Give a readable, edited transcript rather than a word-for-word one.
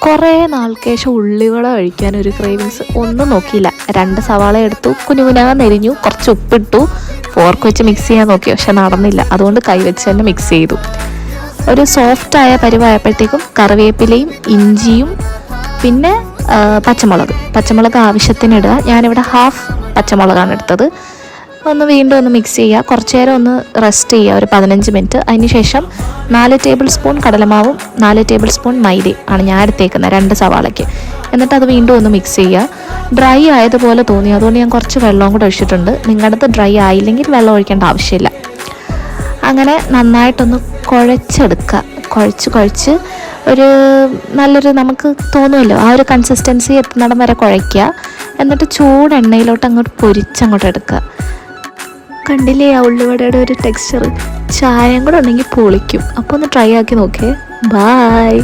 കുറേ നാൾക്ക് ശേഷം ഉള്ളിവട കഴിക്കാൻ ഒരു ക്രേവിങ്സ്. ഒന്നും നോക്കിയില്ല, 2 സവാള എടുത്തു, കുനുകുനാന്നെരിഞ്ഞു, കുറച്ച് ഉപ്പിട്ടു, ഫോർക്ക് വെച്ച് മിക്സ് ചെയ്യാൻ നോക്കി, പക്ഷെ നടന്നില്ല. അതുകൊണ്ട് കൈ വെച്ച് തന്നെ മിക്സ് ചെയ്തു. ഒരു സോഫ്റ്റായ പരിവായപ്പോഴത്തേക്കും കറിവേപ്പിലയും ഇഞ്ചിയും പിന്നെ പച്ചമുളക് ആവശ്യത്തിന് ഇടുക. ഞാനിവിടെ ഹാഫ് പച്ചമുളകാണ് എടുത്തത്. വീണ്ടും ഒന്ന് മിക്സ് ചെയ്യുക, കുറച്ച് നേരം ഒന്ന് റെസ്റ്റ് ചെയ്യുക, ഒരു 15 മിനിറ്റ്. അതിന് ശേഷം 4 ടേബിൾ സ്പൂൺ കടലമാവും 4 ടേബിൾ സ്പൂൺ മൈദയും ആണ് ഞാൻ എടുത്തേക്കുന്നത് 2 സവാളയ്ക്ക്. എന്നിട്ട് അത് വീണ്ടും ഒന്ന് മിക്സ് ചെയ്യുക. ഡ്രൈ ആയതുപോലെ തോന്നി, അതുകൊണ്ട് ഞാൻ കുറച്ച് വെള്ളവും കൂടെ ഒഴിച്ചിട്ടുണ്ട്. നിങ്ങളുടെ അടുത്ത് ഡ്രൈ ആയില്ലെങ്കിൽ വെള്ളം ഒഴിക്കേണ്ട ആവശ്യമില്ല. അങ്ങനെ നന്നായിട്ടൊന്ന് കുഴച്ചെടുക്കുക. കുഴച്ച് ഒരു നല്ലൊരു, നമുക്ക് തോന്നുമല്ലോ ആ ഒരു കൺസിസ്റ്റൻസി എത്തുന്നിടം വരെ കുഴയ്ക്കുക. എന്നിട്ട് ചൂട് എണ്ണയിലോട്ട് അങ്ങോട്ട് പൊരിച്ചങ്ങോട്ട് എടുക്കുക. കണ്ടില്ലേ ആ ഉള്ളിവടയുടെ ഒരു ടെക്സ്ചർ? ചായയും കൂടെ ഉണ്ടെങ്കിൽ പൊളിക്കും. അപ്പോൾ ഒന്ന് ട്രൈ ആക്കി നോക്കേ. ബായ്.